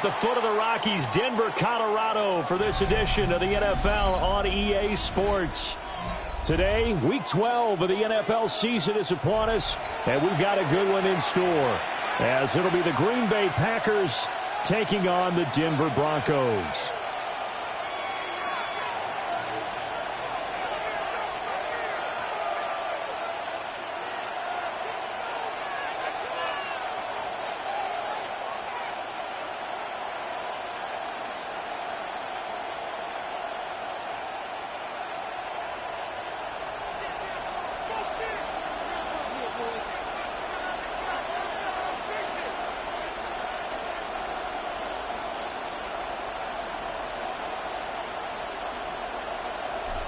The foot of the Rockies, Denver, Colorado, for this edition of the NFL on EA Sports. Today, Week 12 of the NFL season is upon us, and we've got a good one in store, as it'll be the Green Bay Packers taking on the Denver Broncos.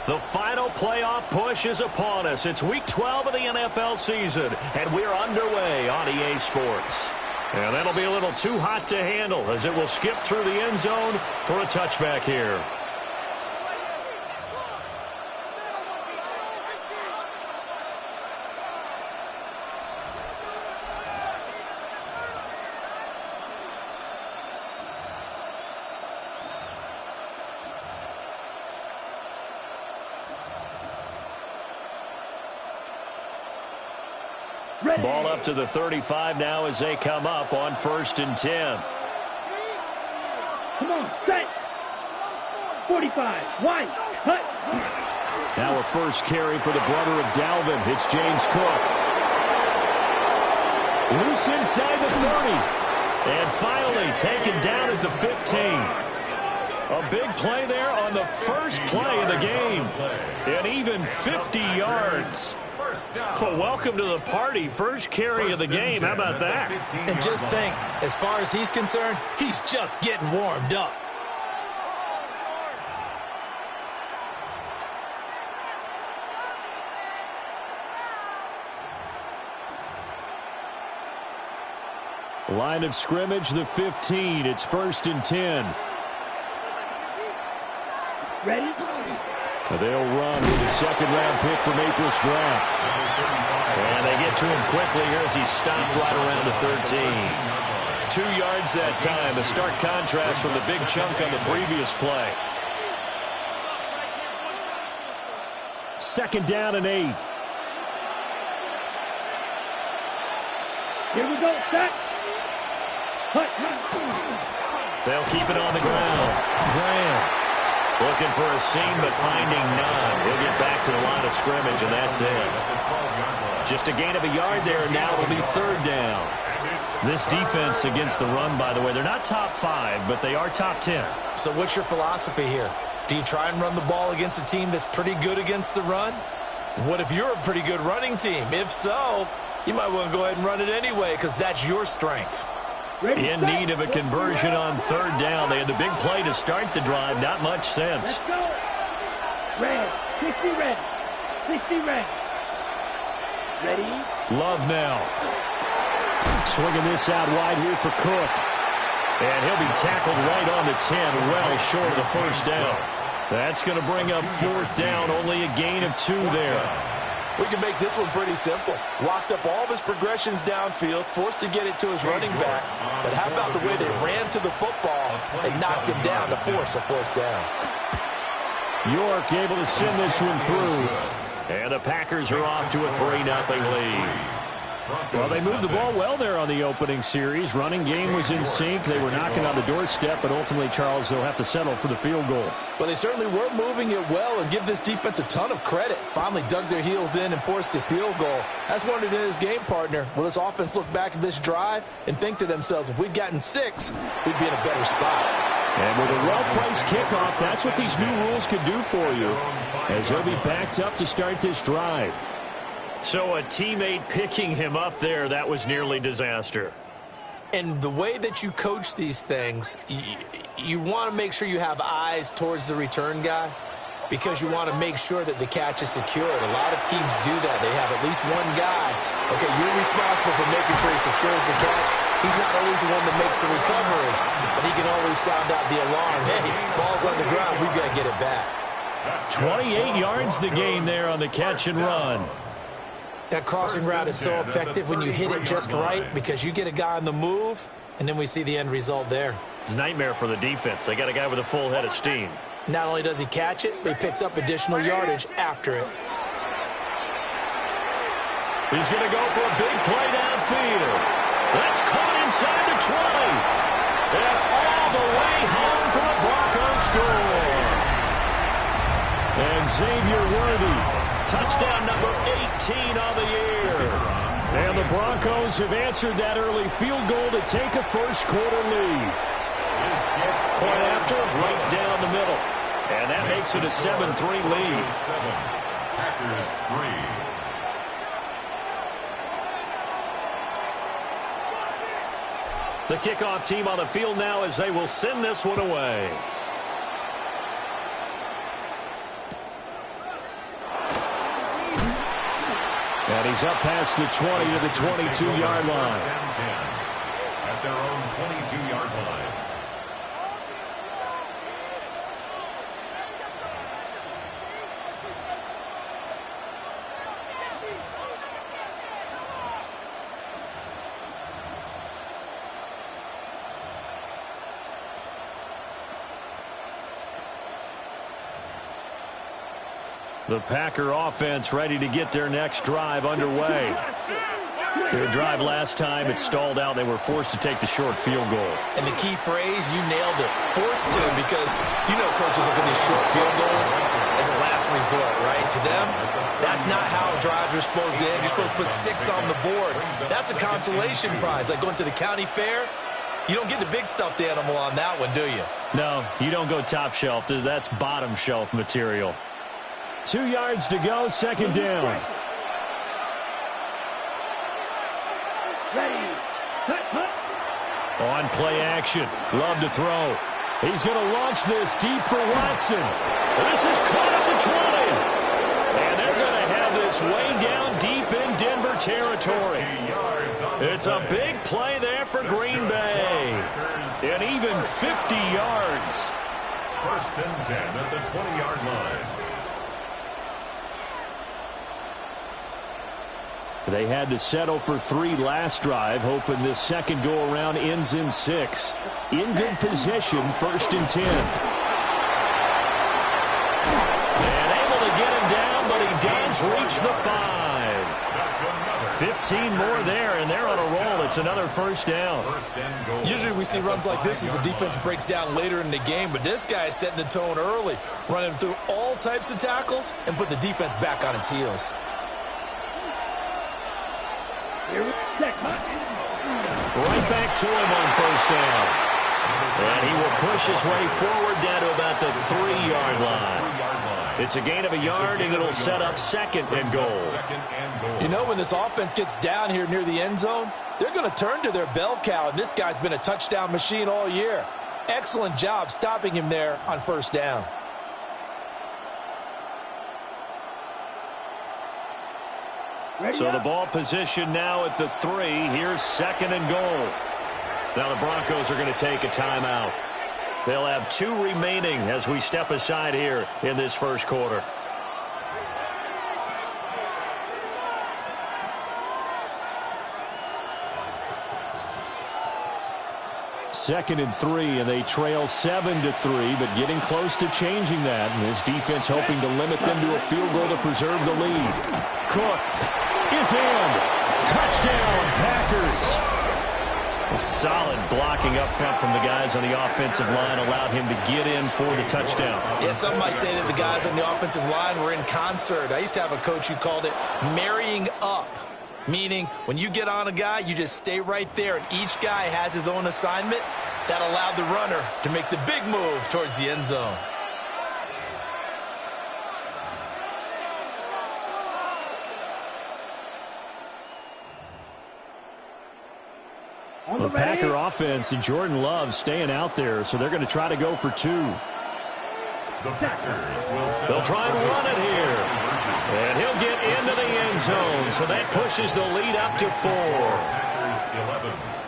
The final playoff push is upon us. It's Week 12 of the NFL season, and we're underway on EA Sports. And that'll be a little too hot to handle as it will skip through the end zone for a touchback here. Ball up to the 35 now as they come up on 1st and 10. Come on, set. 45, wide, cut. Now a first carry for the brother of Dalvin. It's James Cook. Loose inside the 30. And finally taken down at the 15. A big play there on the first play of the game. And even 50 yards. Well, welcome to the party. First carry of the game. How about that? And just think, as far as he's concerned, he's just getting warmed up. Line of scrimmage, the 15. It's 1st and 10. Ready? They'll run with a second-round pick from April's draft. And they get to him quickly here as he stops right around the 13. 2 yards that time, a stark contrast from the big chunk on the previous play. 2nd down and 8. Here we go, set. Cut. They'll keep it on the ground. Graham looking for a seam, but finding none. He'll get back to the line of scrimmage, and that's it. Just a gain of a yard there, and now it'll be 3rd down. This defense against the run, by the way, they're not top 5, but they are top 10. So what's your philosophy here? Do you try and run the ball against a team that's pretty good against the run? What if you're a pretty good running team? If so, you might want to go ahead and run it anyway because that's your strength. In need of a conversion on 3rd down. They had the big play to start the drive. Not much sense. Let's go. Red. 60 red. 60 red. Ready? Love now. Swinging this out wide here for Cook. And he'll be tackled right on the 10, well short of the 1st down. That's going to bring up 4th down. Only a gain of 2 there. We can make this one pretty simple. Locked up all of his progressions downfield, forced to get it to his running back. But how about the way they ran to the football and knocked him down to force a 4th down? York able to send this one through. And the Packers are off to a 3-0 lead. Well, they moved the ball well there on the opening series. Running game was in sync. They were knocking on the doorstep, but ultimately, Charles, they'll have to settle for the field goal. Well, they certainly were moving it well and give this defense a ton of credit. Finally dug their heels in and forced the field goal. That's wanted in his game partner. Will this offense look back at this drive and think to themselves, if we'd gotten 6, we'd be in a better spot. And with a well-placed kickoff, that's what these new rules could do for you, as he'll be backed up to start this drive. So a teammate picking him up there, that was nearly disaster. And the way that you coach these things, you want to make sure you have eyes towards the return guy because you want to make sure that the catch is secured. A lot of teams do that. They have at least one guy. Okay, you're responsible for making sure he secures the catch. He's not always the one that makes the recovery, but he can always sound out the alarm. Hey, ball's on the ground. We've got to get it back. 28 yards the gain there on the catch and run. That crossing route is so effective when you hit it just right because you get a guy on the move, and then we see the end result there. It's a nightmare for the defense. They got a guy with a full head of steam. Not only does he catch it, but he picks up additional yardage after it. He's going to go for a big play downfield. That's caught inside the 20. And all the way home for the Broncos score. And Xavier Worthy, touchdown number 18 on the year. And the Broncos have answered that early field goal to take a first-quarter lead. Point after, right down the middle. And that makes it a 7-3 lead. Packers 3. The kickoff team on the field now as they will send this one away. And he's up past the 20 to the 22-yard line. At their own 22-yard line. The Packer offense ready to get their next drive underway. Their drive last time, it stalled out. They were forced to take the short field goal. And the key phrase, you nailed it. Forced to, because you know coaches look at these short field goals as a last resort, right? To them, that's not how drives are supposed to end. You're supposed to put 6 on the board. That's a consolation prize. Like going to the county fair, you don't get the big stuffed animal on that one, do you? No, you don't go top shelf. That's bottom shelf material. 2 yards to go, second down. Ready. Cut, cut. On play action. Love to throw. He's going to launch this deep for Watson. This is caught at the 20. And they're going to have this way down deep in Denver territory. It's a big play there for Green Bay. And even 50 yards. First and 10 at the 20-yard line. They had to settle for 3 last drive, hoping this second go-around ends in 6. In good position, first and 10. And able to get him down, but he does reach the 5. 15 more there, and they're on a roll. It's another first down. Usually we see runs like this as the defense breaks down later in the game, but this guy is setting the tone early, running through all types of tackles and put the defense back on its heels. Right back to him on first down. And he will push his way forward down to about the 3-yard line. It's a gain of a yard, and it'll set up second and goal. You know, when this offense gets down here near the end zone, they're going to turn to their bell cow, and this guy's been a touchdown machine all year. Excellent job stopping him there on first down. So the ball position now at the 3. Here's second and goal. Now the Broncos are going to take a timeout. They'll have 2 remaining as we step aside here in this first quarter. Second and 3, and they trail 7-3, but getting close to changing that. And this defense hoping to limit them to a field goal to preserve the lead. Cook is in. Touchdown, Packers. Solid blocking up front from the guys on the offensive line allowed him to get in for the touchdown. Yeah, some might say that the guys on the offensive line were in concert. I used to have a coach who called it marrying up, meaning when you get on a guy, you just stay right there, and each guy has his own assignment. That allowed the runner to make the big move towards the end zone. The Packer offense and Jordan Love staying out there, so they're going to try to go for 2. They'll try and run it here. And he'll get into the end zone, so that pushes the lead up to 4.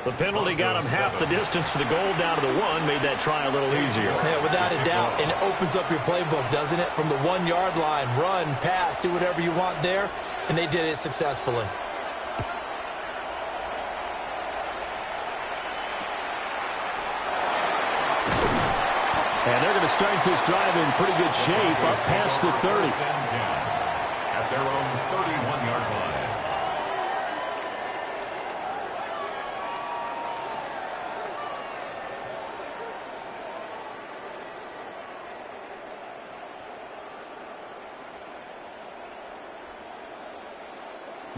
The penalty got him half the distance to the goal down to the 1, made that try a little easier. Yeah, without a doubt, and it opens up your playbook, doesn't it? From the 1-yard line, run, pass, do whatever you want there, and they did it successfully. And they're going to start this drive in pretty good shape up past the 30. At their own 31-yard line.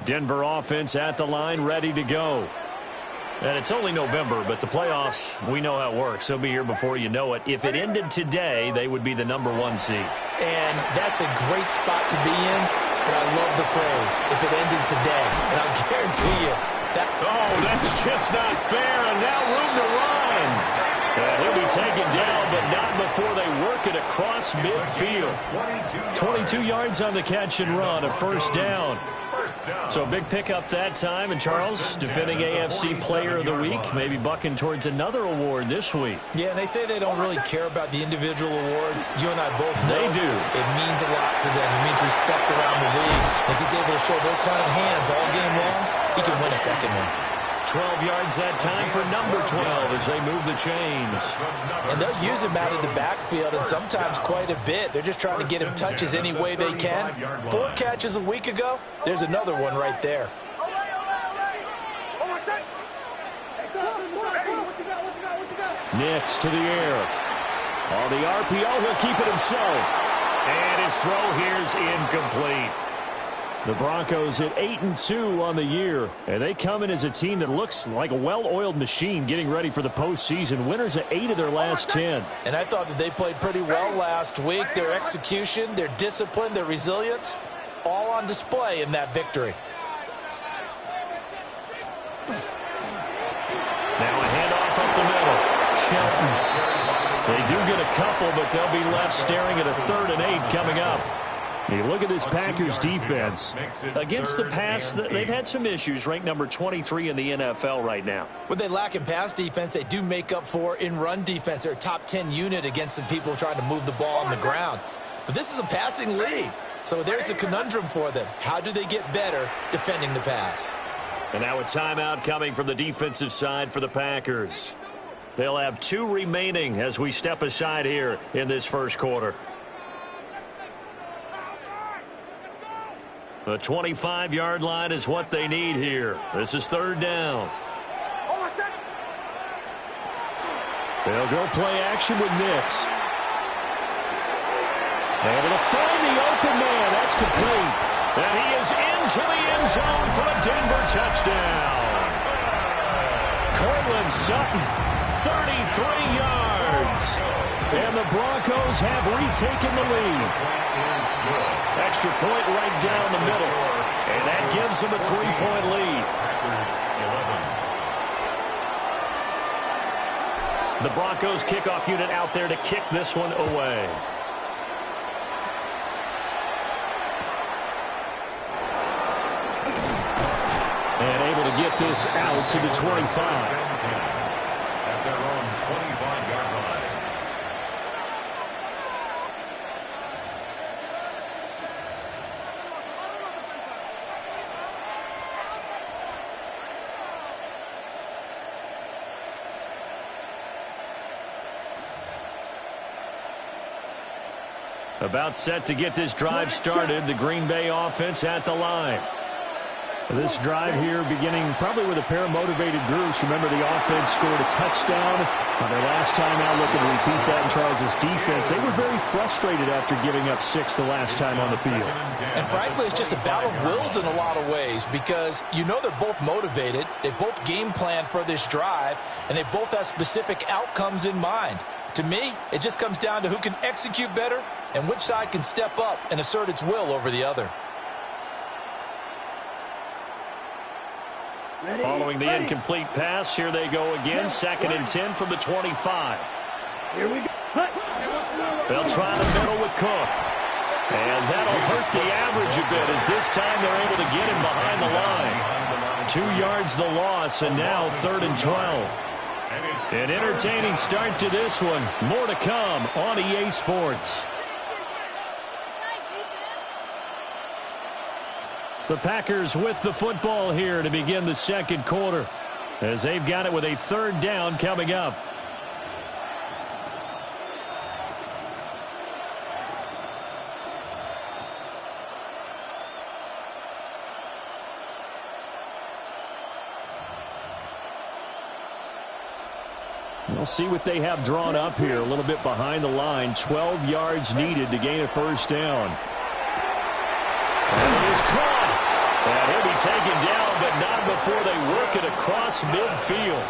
Denver offense at the line, ready to go. And it's only November, but the playoffs, we know how it works. They'll be here before you know it. If it ended today, they would be the #1 seed. And that's a great spot to be in, but I love the phrase, if it ended today. And I'll guarantee you that... Oh, that's just not fair, and now room to run. And he'll be taken down, but not before they work it across midfield. 22 yards on the catch and run, a first down. So a big pickup that time, and Charles, defending AFC Player of the Week, maybe bucking towards another award this week. Yeah, and they say they don't really care about the individual awards. You and I both know they do. It means a lot to them. It means respect around the league. If he's able to show those kind of hands all game long, he can win a second one. 12 yards that time for number 12 as they move the chains. And they'll use him out of the backfield, and sometimes quite a bit. They're just trying to get him touches any way they can. 4 catches a week ago. There's another one right there. Nix to the air. On the RPO, he'll keep it himself. And his throw here's incomplete. The Broncos at 8-2 on the year, and they come in as a team that looks like a well-oiled machine getting ready for the postseason. Winners at 8 of their last 10. And I thought that they played pretty well last week. Their execution, their discipline, their resilience, all on display in that victory. Now a handoff up the middle. Shelton. They do get a couple, but they'll be left staring at a 3rd and 8 coming up. You look at this Packers defense. Against the pass, they've had some issues, ranked number 23 in the NFL right now. What they lack in pass defense, they do make up for in run defense. They're a top 10 unit against the people trying to move the ball on the ground. But this is a passing league, so there's a conundrum for them. How do they get better defending the pass? And now a timeout coming from the defensive side for the Packers. They'll have 2 remaining as we step aside here in this first quarter. The 25-yard line is what they need here. This is 3rd down. They'll go play action with Nix. Able to find the open man. That's complete. And he is into the end zone for a Denver touchdown. Cortland Sutton, 33 yards. And the Broncos have retaken the lead. Extra point right down the middle. And that gives them a 3-point lead. The Broncos kickoff unit out there to kick this one away. And able to get this out to the 25. At their own 25-yard line. About set to get this drive started. The Green Bay offense at the line. This drive here beginning probably with a pair of motivated groups. Remember, the offense scored a touchdown on their last time out. Looking to repeat that in Charles' defense. They were very frustrated after giving up 6 the last time on the field. And frankly, it's just a battle of wills in a lot of ways because you know they're both motivated. They both game plan for this drive, and they both have specific outcomes in mind. To me, it just comes down to who can execute better and which side can step up and assert its will over the other. Following the incomplete pass, here they go again. 2nd and 10 from the 25. Here we go. They'll try the middle with Cook. And that'll hurt the average a bit as this time they're able to get him behind the line. 2 yards the loss, and now 3rd and 12. An entertaining start to this one. More to come on EA Sports. The Packers with the football here to begin the second quarter as they've got it with a 3rd down coming up. We'll see what they have drawn up here. A little bit behind the line. 12 yards needed to gain a first down. And it is caught. And he'll be taken down, but not before they work it across midfield.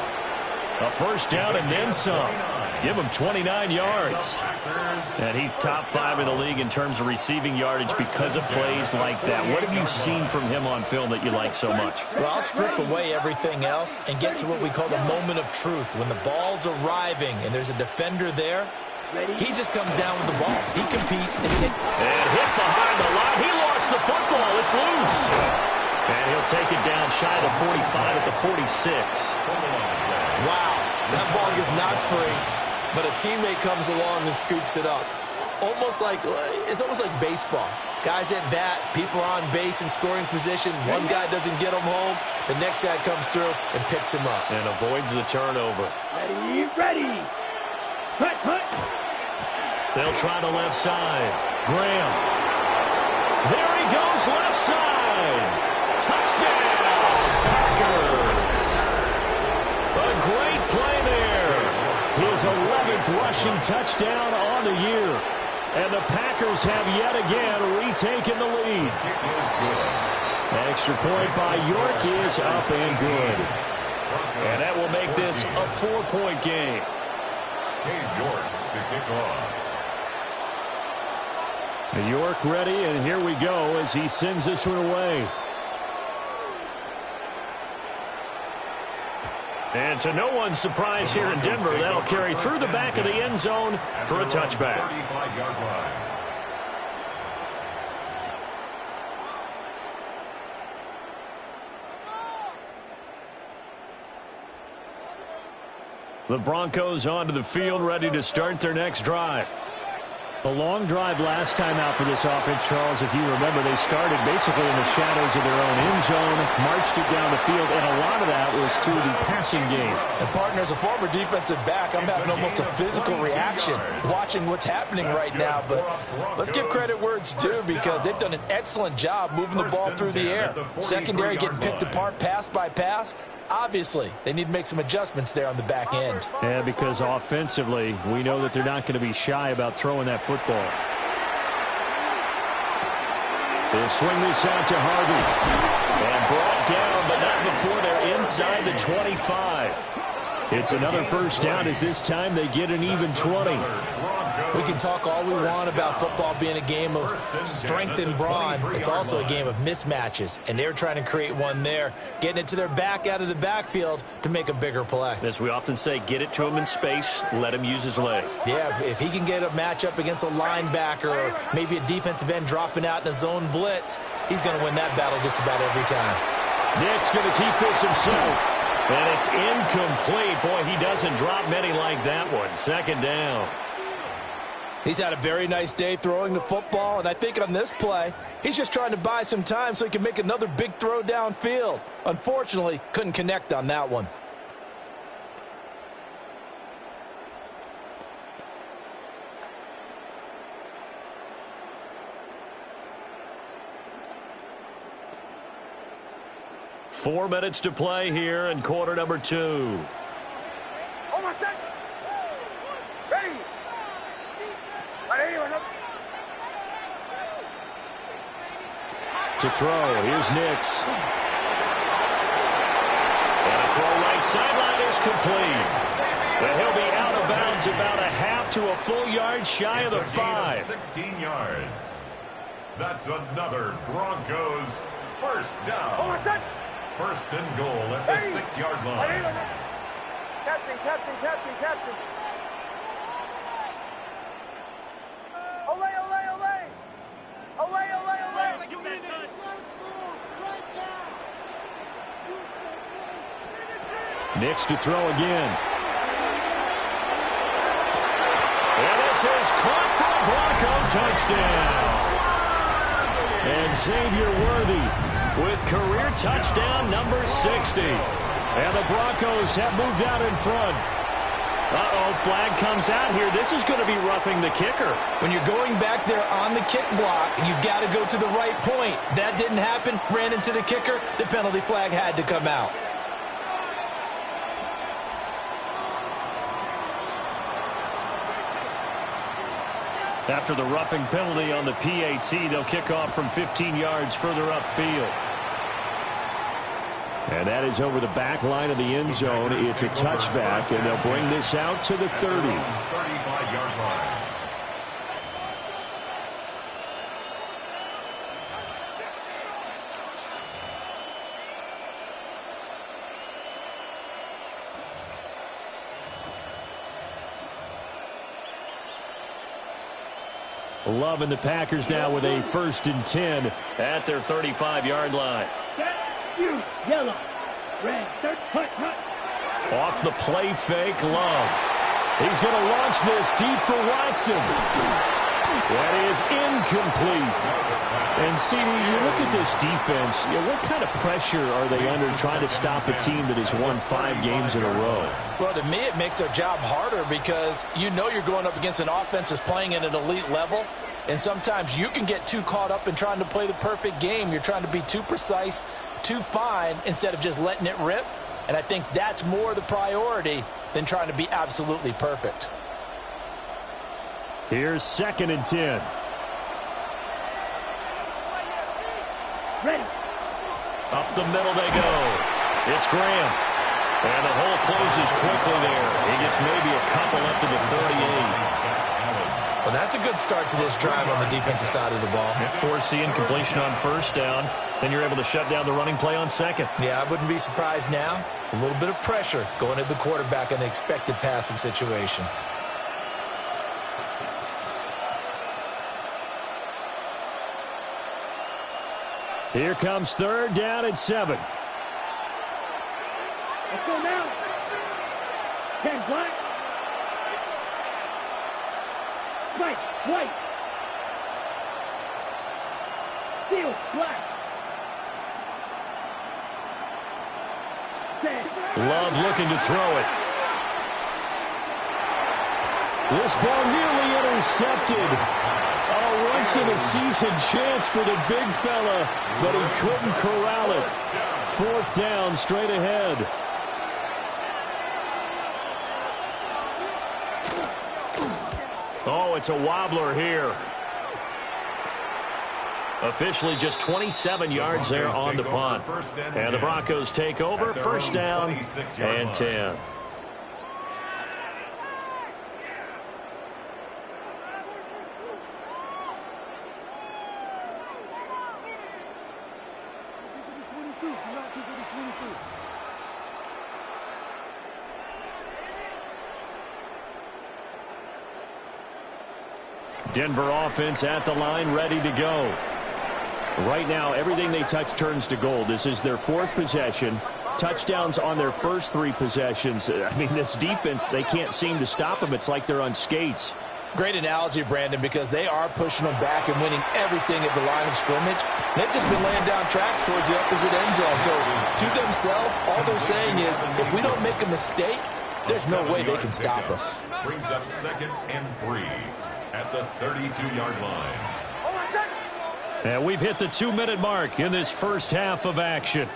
A first down and then some. Give him 29 yards. And he's top 5 in the league in terms of receiving yardage because of plays like that. What have you seen from him on film that you like so much? Well, I'll strip away everything else and get to what we call the moment of truth. When the ball's arriving and there's a defender there, he just comes down with the ball. He competes and takes. And hit behind the line. He lost the football. It's loose. And he'll take it down shy of 45 at the 46. Wow, that ball gets knocked free, but a teammate comes along and scoops it up. It's almost like baseball. Guys at bat, people are on base in scoring position. One guy doesn't get him home. The next guy comes through and picks him up. And avoids the turnover. Ready. Hut. They'll try the left side. Graham. There he goes, left side. Touchdown, Packers. A great play there. His 11th rushing touchdown on the year. And the Packers have yet again retaken the lead. Extra point by York is up and good. And that will make this a 4-point game. Cade York to kick off. York ready, and here we go as he sends this one away. And to no one's surprise here in Denver, that'll carry through the back of the end zone for a touchback. 35-yard line. The Broncos onto the field, ready to start their next drive. A long drive last time out for this offense, Charles. If you remember, they started basically in the shadows of their own end zone, marched it down the field, and a lot of that was through the passing game. And, partner, as a former defensive back, I'm having almost a physical reaction watching what's happening right now. But let's give credit where it's due because they've done an excellent job moving the ball through the air. Secondary getting picked apart pass by pass. Obviously, they need to make some adjustments there on the back end. Yeah, because offensively, we know that they're not going to be shy about throwing that football. They'll swing this out to Harvey. And brought down, but not before they're inside the 25. It's another first down as this time they get an even 20. We can talk all we want about football being a game of strength and brawn. It's also a game of mismatches, and they're trying to create one there, getting it to their back out of the backfield to make a bigger play. As we often say, get it to him in space, let him use his leg. Yeah, if he can get a matchup against a linebacker or maybe a defensive end dropping out in a zone blitz, he's going to win that battle just about every time. Nick's going to keep this himself. And it's incomplete. Boy, he doesn't drop many like that one. Second down. He's had a very nice day throwing the football, and I think on this play, he's just trying to buy some time so he can make another big throw downfield. Unfortunately, couldn't connect on that one. Four minutes to play here in quarter number 2. To throw, here's Nix. And a throw right sideline is complete. And he'll be out of bounds about a half to a full yard shy of the 5. 16 yards. That's another Broncos first down. First and goal at the 6-yard line. Captain. Nix to throw again. And this is caught for a Bronco touchdown. And Xavier Worthy with career touchdown number 60. And the Broncos have moved out in front. Uh-oh, flag comes out here. This is going to be roughing the kicker. When you're going back there on the kick block, you've got to go to the right point. That didn't happen. Ran into the kicker. The penalty flag had to come out. After the roughing penalty on the PAT, they'll kick off from 15 yards further upfield. And that is over the back line of the end zone. It's a touchback, and they'll bring this out to the 30. 35-yard line. Loving the Packers now with a 1st and 10 at their 35-yard line. You, yellow, red, hut. Off the play fake, Love. He's going to launch this deep for Watson. That is incomplete. And, CD, you look at this defense, what kind of pressure are they under trying to stop a team that has won 5 games in a row? Well, to me, it makes their job harder because you know you're going up against an offense that's playing at an elite level, and sometimes you can get too caught up in trying to play the perfect game. You're trying to be too precise, too fine, instead of just letting it rip. And I think that's more the priority than trying to be absolutely perfect. Here's 2nd and 10. Ready. Up the middle they go. It's Graham. And the hole closes quickly there. He gets maybe a couple up to the 38. Well, that's a good start to this drive on the defensive side of the ball. Forcing completion on 1st down. Then you're able to shut down the running play on 2nd. Yeah, I wouldn't be surprised now. A little bit of pressure going at the quarterback in the expected passing situation. Here comes 3rd down and 7. Let's go now. 10 black. White. Steel, black. 10. Love looking to throw it. This ball nearly intercepted. A once-in-a-season chance for the big fella, but he couldn't corral it. 4th down, straight ahead. Oh, it's a wobbler here. Officially just 27 yards there on the punt. And the Broncos take over, 1st down and 10. Denver offense at the line, ready to go. Right now, everything they touch turns to gold. This is their 4th possession. Touchdowns on their first 3 possessions. I mean, this defense, they can't seem to stop them. It's like they're on skates. Great analogy, Brandon, because they are pushing them back and winning everything at the line of scrimmage. They've just been laying down tracks towards the opposite end zone. So, to themselves, all they're saying is, if we don't make a mistake, there's no way they can stop us. Brings up 2nd and 3 at the 32-yard line. And we've hit the 2-minute mark in this first half of action.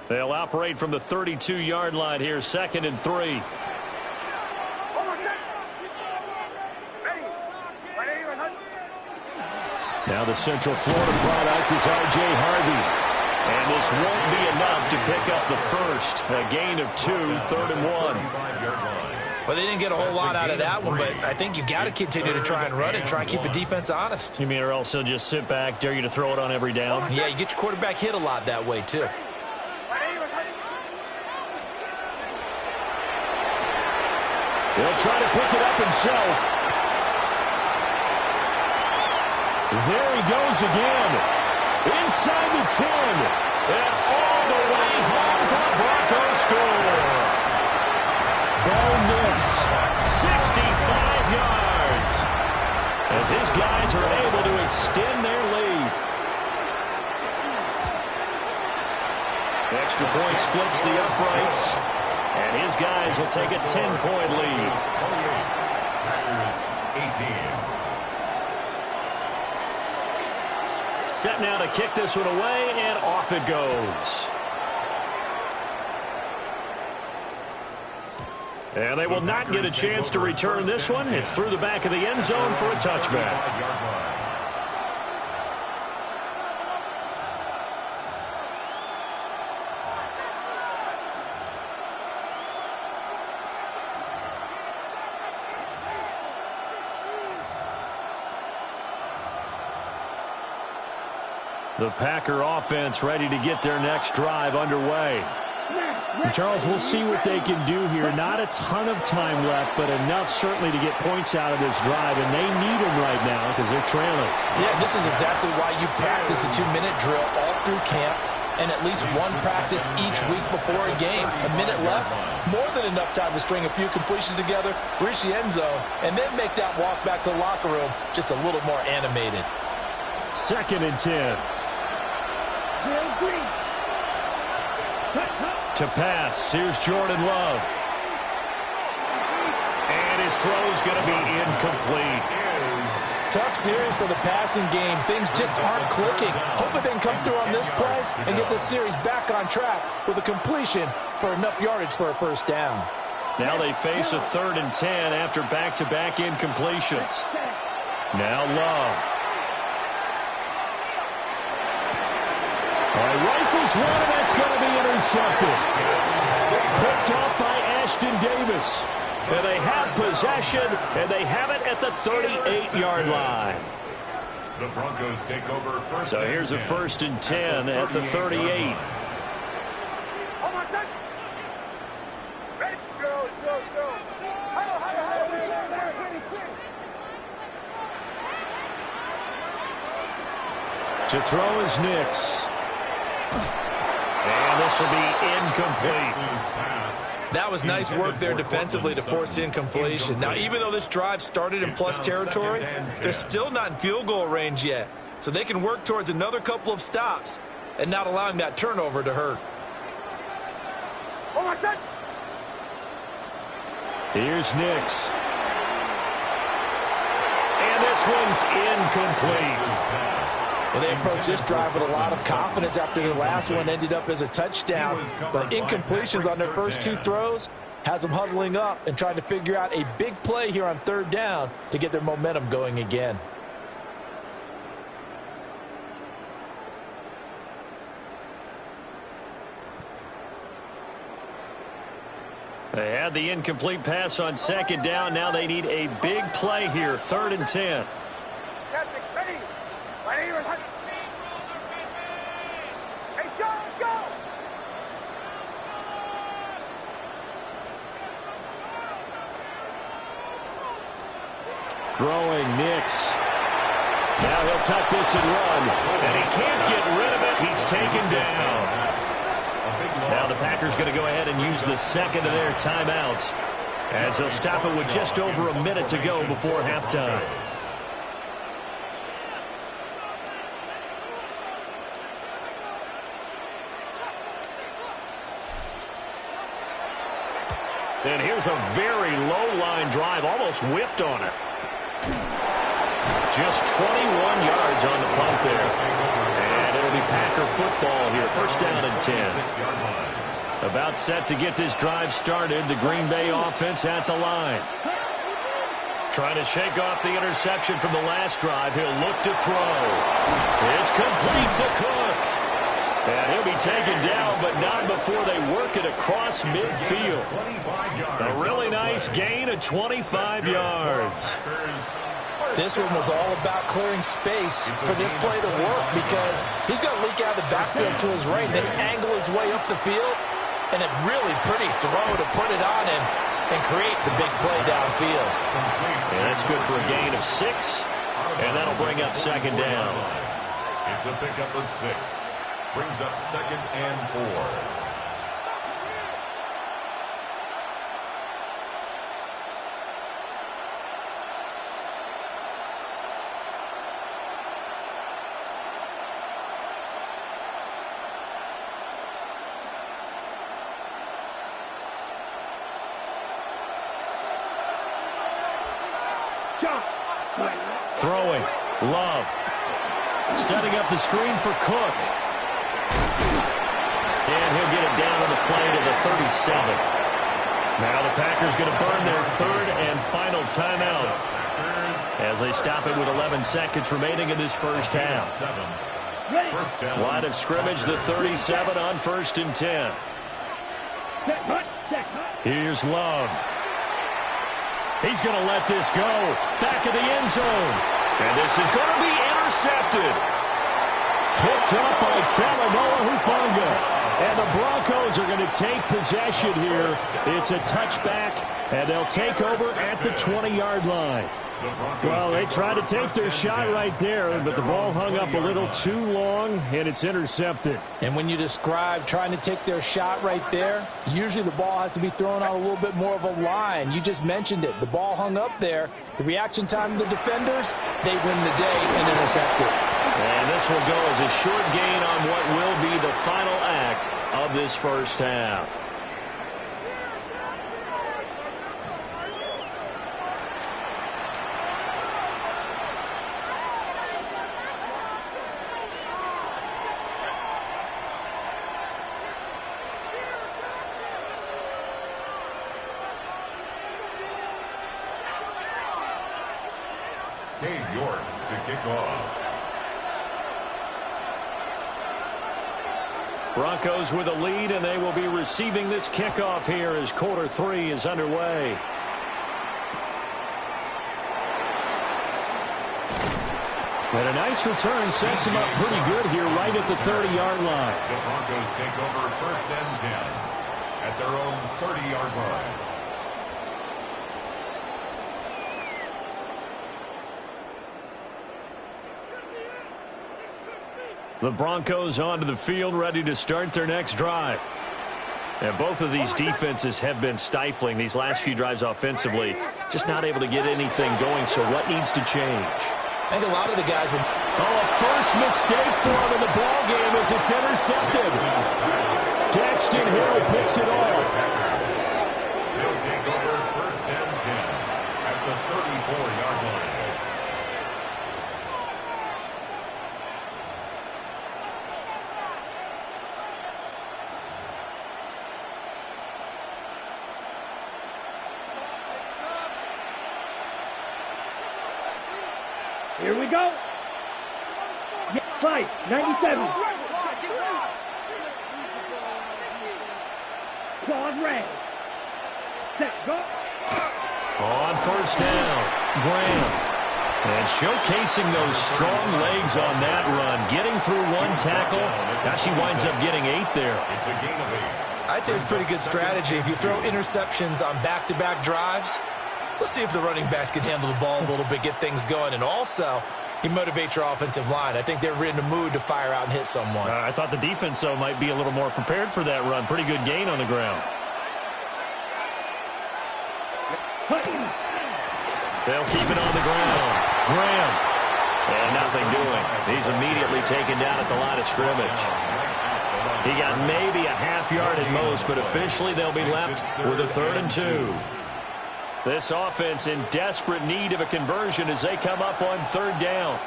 They'll operate from the 32-yard line here, 2nd and 3. Now the Central Florida product is R.J. Harvey. And this won't be enough to pick up the first. A gain of 2, 3rd and 1. Well, they didn't get a whole lot out of that one, but I think you've got to continue to try and run it, try and keep the defense honest. You mean or else they'll just sit back, dare you to throw it on every down? Yeah, you get your quarterback hit a lot that way, too. He'll try to pick it up himself. There he goes again. Inside the 10. And all the way home for the Broncos score. Bo Nix, 65 yards. As his guys are able to extend their lead. Extra point splits the uprights. And his guys will take a 10-point lead. Packers 18. Set now to kick this one away, and off it goes. And they will not get a chance to return this one. It's through the back of the end zone for a touchback. The Packer offense ready to get their next drive underway. And Charles, we'll see what they can do here. Not a ton of time left, but enough certainly to get points out of this drive, and they need them right now because they're trailing. Yeah, this is exactly why you practice a 2-minute drill all through camp and at least one practice each week before a game. A minute left, more than enough time to string a few completions together, reach the end zone, and then make that walk back to the locker room just a little more animated. 2nd and 10. To pass, here's Jordan Love. And his throw's going to be incomplete. Tough series for the passing game. Things just aren't clicking. Hoping they can come through on this play and get this series back on track with a completion for enough yardage for a first down. Now they face a 3rd and 10 after back-to-back incompletions. Now Love. Rifles one, and that's going to be intercepted. Picked off by Ashton Davis. And they have possession, and they have it at the 38-yard line. The Broncos take over first. So here's a 1st and 10 at the 38. To throw is Nix. And this will be incomplete. That was nice work there defensively to force the incompletion. Now, even though this drive started in plus territory, they're still not in field goal range yet. So they can work towards another couple of stops and not allowing that turnover to hurt. Here's Nix. And this one's incomplete. Well, they approached this drive with a lot of confidence after their last one ended up as a touchdown. But incompletions on their first 2 throws has them huddling up and trying to figure out a big play here on 3rd down to get their momentum going again. They had the incomplete pass on 2nd down. Now they need a big play here, 3rd and 10. Throwing Nix. Now he'll tuck this and run. And he can't get rid of it. He's taken down. Now the Packers going to go ahead and use the 2nd of their timeouts as they'll stop it with just over a minute to go before halftime. And here's a very low-line drive, almost whiffed on it. Just 21 yards on the punt there. And it'll be Packer football here. 1st down and 10. About set to get this drive started. The Green Bay offense at the line. Trying to shake off the interception from the last drive. He'll look to throw. It's complete to Cook. And he'll be taken down, but not before they work it across midfield. A really nice gain of 25 yards. This one was all about clearing space for this play to work because he's going to leak out of the backfield to his right and then angle his way up the field. And a really pretty throw to put it on him and create the big play downfield. And that's good for a gain of 6. And that'll bring up 2nd down. It's a pickup of 6. Brings up 2nd and 4. Throwing. Love. Setting up the screen for Cook. And he'll get it down on the play to the 37. Now the Packers going to burn their third and final timeout as they stop it with 11 seconds remaining in this first half. Line of scrimmage, the 37 on 1st and 10. Here's Love. He's going to let this go. Back of the end zone. And this is going to be intercepted. Picked up by Talanoa Hufanga. And the Broncos are going to take possession here. It's a touchback, and they'll take over at the 20-yard line. Well, they tried to take their shot right there, but the ball hung up a little too long, and it's intercepted. And when you describe trying to take their shot right there, usually the ball has to be thrown out a little bit more of a line. You just mentioned it. The ball hung up there. The reaction time of the defenders, they win the day and intercept it. And this will go as a short gain on what will be the final act of this first half. Cade York to kick off. Broncos with a lead, and they will be receiving this kickoff here as quarter 3 is underway. And a nice return sets him up pretty good here right at the 30-yard line. The Broncos take over 1st and 10 at their own 30-yard line. The Broncos onto the field, ready to start their next drive. And both of these defenses have been stifling these last few drives offensively. Just not able to get anything going, so what needs to change? I think a lot of the guys would... Oh, a first mistake for him in the ball game as it's intercepted. Daxton Hill picks it off. They'll take over 1st and 10 at the 34-yard line. Here we go. Fight, 97. Claude Ray. Set, go. On 1st down, Graham. And showcasing those strong legs on that run. Getting through one tackle. Now she winds up getting 8 there. It's a gain of 8. I'd say it's pretty good strategy. If you throw interceptions on back-to-back drives, let's see if the running backs can handle the ball a little bit, get things going, and also you motivate your offensive line. I think they're in the mood to fire out and hit someone. I thought the defense, though, might be a little more prepared for that run. Pretty good gain on the ground. They'll keep it on the ground. Graham. And nothing doing. He's immediately taken down at the line of scrimmage. He got maybe a half yard at most, but officially they'll be left with a 3rd and 2. This offense in desperate need of a conversion as they come up on 3rd down.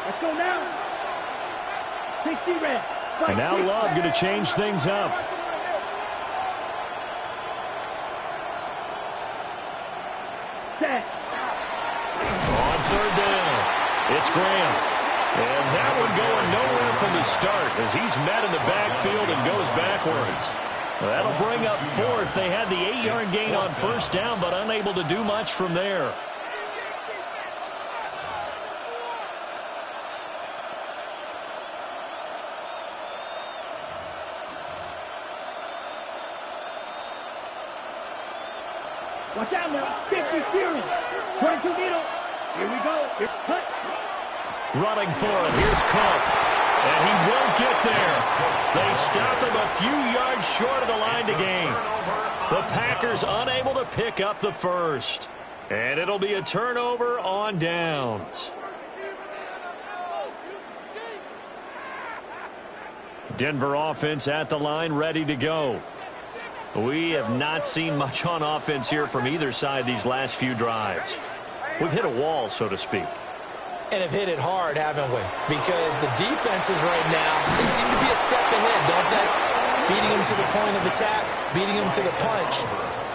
Let's go now. 60 red. And now Love going to change things up. Set. On 3rd down, it's Graham. And that one going nowhere from the start as he's met in the backfield and goes backwards. That'll bring up 4th. They had the 8-yard gain on 1st down, but unable to do much from there. Watch out now. 50 series. 22 needle. Here we go. Cut. Running for it. Here's Cook. And he won't get there. They stop him a few yards short of the line to gain. The Packers unable to pick up the first. And it'll be a turnover on downs. Denver offense at the line, ready to go. We have not seen much on offense here from either side these last few drives. We've hit a wall, so to speak. And have hit it hard, haven't we? Because the defenses right now, they seem to be a step ahead, don't they? Beating them to the point of attack, beating them to the punch.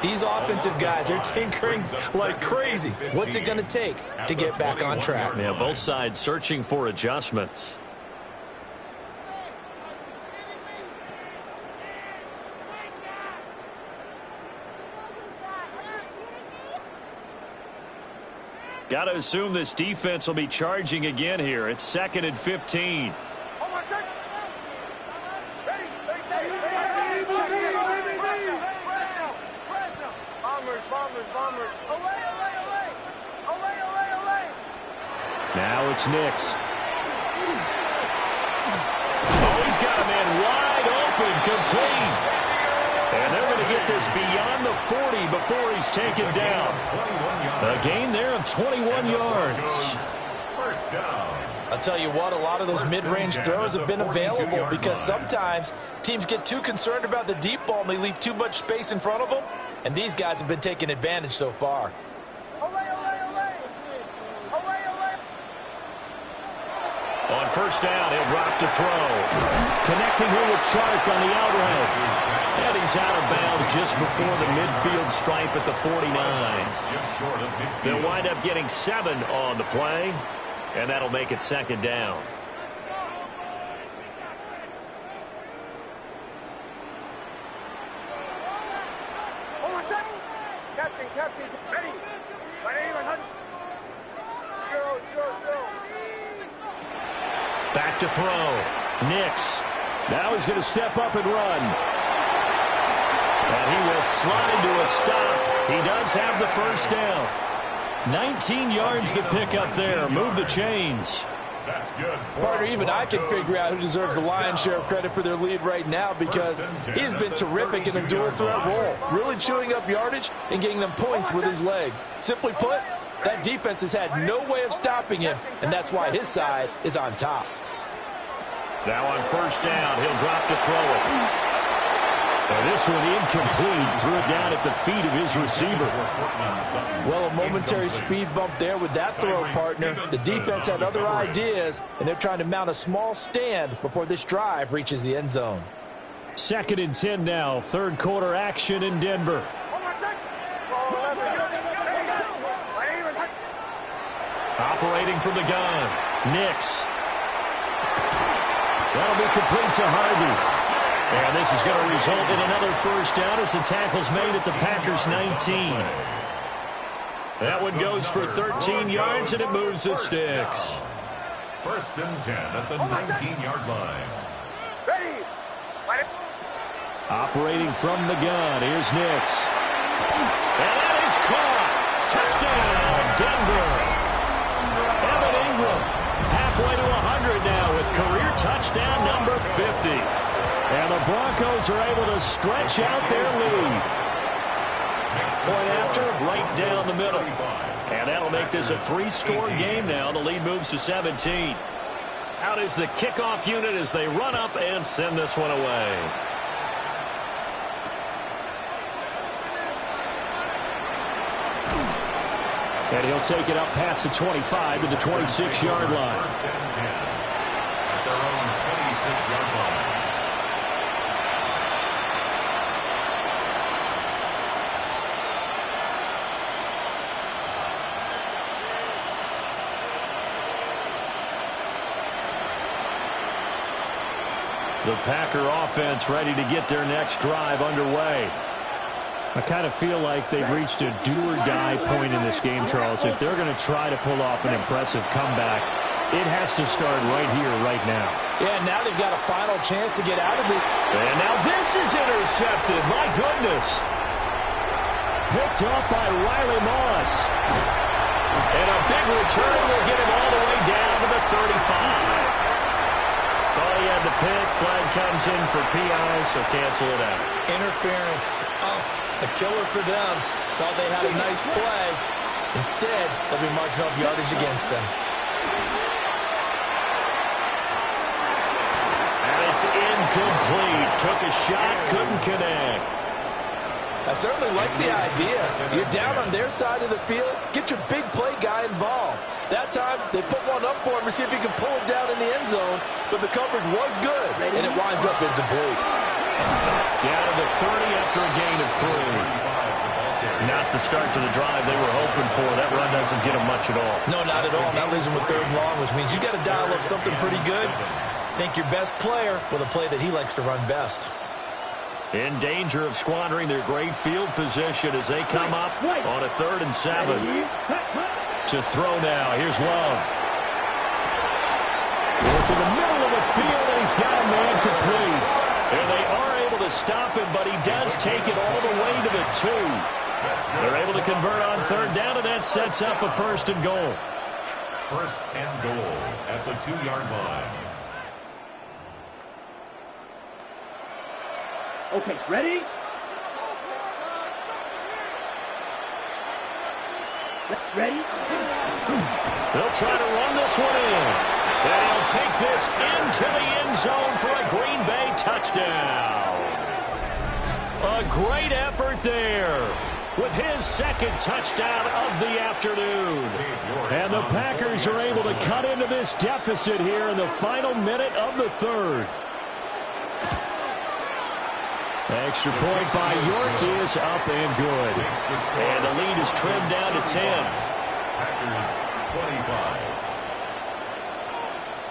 These offensive guys, they're tinkering like crazy. What's it going to take to get back on track? Yeah, both sides searching for adjustments. Got to assume this defense will be charging again here. It's 2nd and 15. Now it's Nix. Oh, he's got a man wide open, complete. And they're going to get this beyond the 40 before he's taken down. A gain there of 21 yards. First down. I'll tell you what, a lot of those mid-range throws have been available because sometimes teams get too concerned about the deep ball and they leave too much space in front of them. And these guys have been taking advantage so far. On first down, he'll drop to throw. Connecting here with Chark on the out route. And he's out of bounds just before the midfield stripe at the 49. They'll wind up getting 7 on the play, and that'll make it 2nd down. Captain, ready. Back to throw. Nix. Now he's going to step up and run. And he will slide to a stop. He does have the first down. 19 yards to pick up there. Move the chains. That's good. Partner, even I can figure out who deserves the lion's share of credit for their lead right now because he has been terrific in a dual threat role, really chewing up yardage and getting them points with his legs. Simply put, that defense has had no way of stopping him, and that's why his side is on top. Now on first down, he'll drop to throw it. And this one incomplete. Threw it down at the feet of his receiver. Well, a momentary speed bump there with that throw, partner. The defense had other ideas, and they're trying to mount a small stand before this drive reaches the end zone. 2nd and 10 now. 3rd quarter action in Denver. Operating from the gun. Nix. That'll be complete to Harvey. And this is going to result in another first down as the tackle's made at the Packers' 19. That one goes for 13 yards, and it moves the sticks. 1st and 10 at the 19-yard line. Operating from the gun. Here's Nix. And that is caught. Touchdown, Denver. Evan Ingram halfway to 100 now with career touchdown number 50. And the Broncos are able to stretch out their lead. Point after, right down the middle. And that'll make this a 3-score game now. The lead moves to 17. Out is the kickoff unit as they run up and send this one away. And he'll take it up past the 25 to the 26-yard line. 1st and 10 at their own 26-yard line. The Packer offense ready to get their next drive underway. I kind of feel like they've reached a do-or-die point in this game, Charles. If they're going to try to pull off an impressive comeback, it has to start right here, right now. Yeah, now they've got a final chance to get out of this. And now this is intercepted. My goodness. Picked up by Riley Moss. And a big return will get him all the way down to the 35. Thought he had the pick. Flag comes in for PI, so cancel it out. Interference. Oh, a killer for them. Thought they had a nice play. Instead, they'll be marching off yardage against them. And it's incomplete. Took a shot, couldn't connect. I certainly like the idea. You're down on their side of the field. Get your big play guy involved. That time, they put one up for him to see if he can pull it down in the end zone, but the coverage was good, and it winds up incomplete. Down to the 30 after a gain of 3. Not the start to the drive they were hoping for. That run doesn't get them much at all. No, not at all. That leaves them with 3rd and long, which means you got to dial up something pretty good. Think your best player with a play that he likes to run best. In danger of squandering their great field position as they come up on a 3rd and 7. To throw now. Here's Love. Work in the middle of the field, and he's got a man complete. And they are able to stop him, but he does take it all the way to the 2. They're able to convert on 3rd down, and that sets up a 1st and goal. 1st and goal at the 2-yard line. Okay, ready? Ready? They'll try to run this one in. And he'll take this into the end zone for a Green Bay touchdown. A great effort there with his 2nd touchdown of the afternoon. And the Packers are able to cut into this deficit here in the final minute of the 3rd. Extra point by York is up and good. And the lead is trimmed down to 10. Packers 25.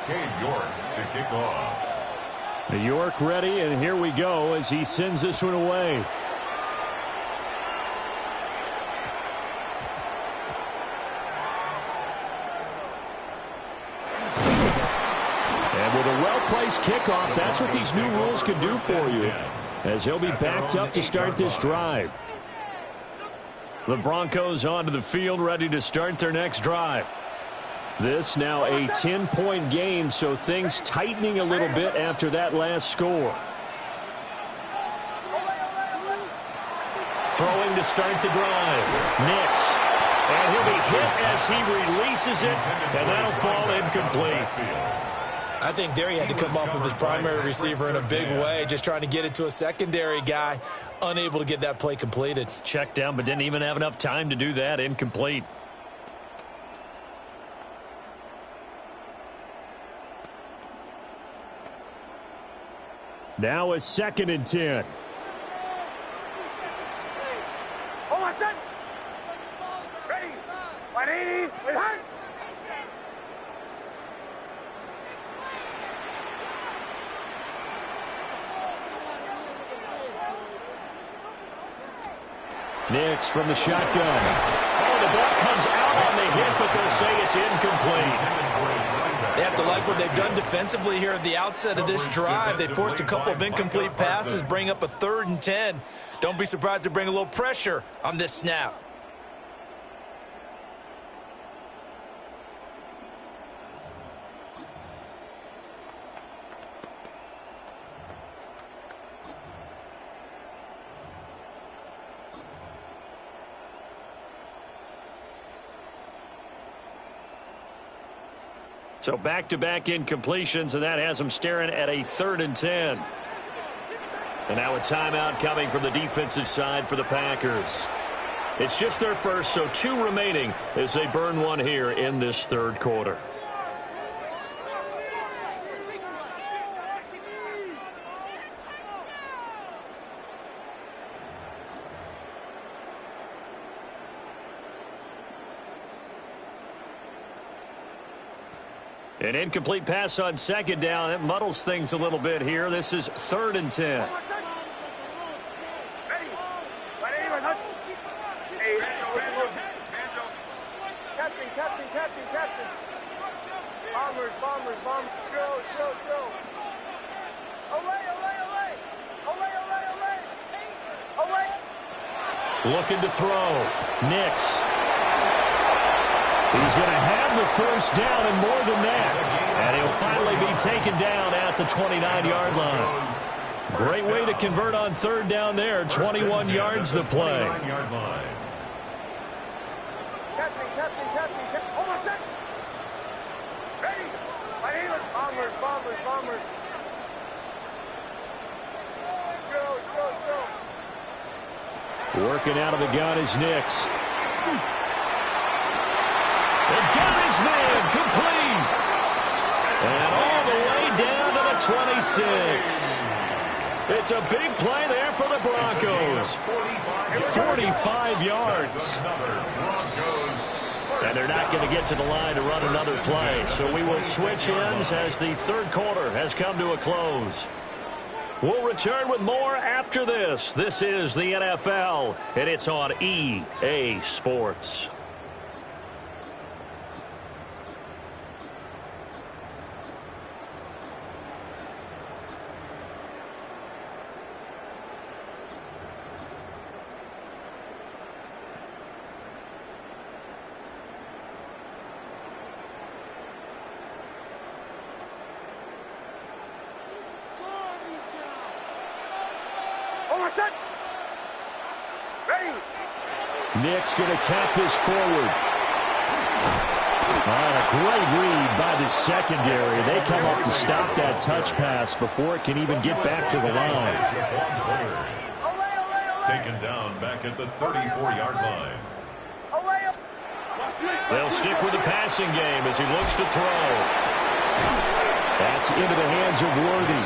Cade York to kick off. York ready, and here we go as he sends this one away. And with a well-placed kickoff, that's what these new rules can do for you, as he'll be backed up to start this drive. The Broncos onto the field, ready to start their next drive. This now a 10-point game, so things tightening a little bit after that last score. Throwing to start the drive. Nix. And he'll be hit as he releases it, and that'll fall incomplete. I think there he had to come off of his primary receiver in a big way, just trying to get it to a secondary guy, unable to get that play completed. Checked down, but didn't even have enough time to do that. Incomplete. Now a 2nd and 10. Oh, I said. Ready. 180. Wait, hard. Nix from the shotgun. Oh, the ball comes out on the hit, but they'll say it's incomplete. They have to like what they've done defensively here at the outset of this drive. They forced a couple of incomplete passes, bring up a 3rd and 10. Don't be surprised to bring a little pressure on this snap. So back-to-back incompletions, and that has them staring at a 3rd and 10. And now a timeout coming from the defensive side for the Packers. It's just their first, so 2 remaining as they burn one here in this 3rd quarter. An incomplete pass on 2nd down. It muddles things a little bit here. This is 3rd and 10. Ready. 180. Captain. Bombers. Drill. Away. Looking to throw. Nix. He's going to have the 1st down and more than that. And he'll finally be taken down at the 29-yard line. Great way to convert on 3rd down there. 21 yards the play. Captain. Almost set. Ready. Bombers. Drill. Working out of the gun is Nix. The gun is And all the way down to the 26. It's a big play there for the Broncos. 45 yards. And they're not going to get to the line to run another play. So we will switch ends as the third quarter has come to a close. We'll return with more after this. This is the NFL, and it's on EA Sports. Nick's going to tap this forward. A great read by the secondary. They come up to stop that touch pass before it can even get back to the line. Taken down back at the 34-yard line. They'll stick with the passing game as he looks to throw. That's into the hands of Worthy.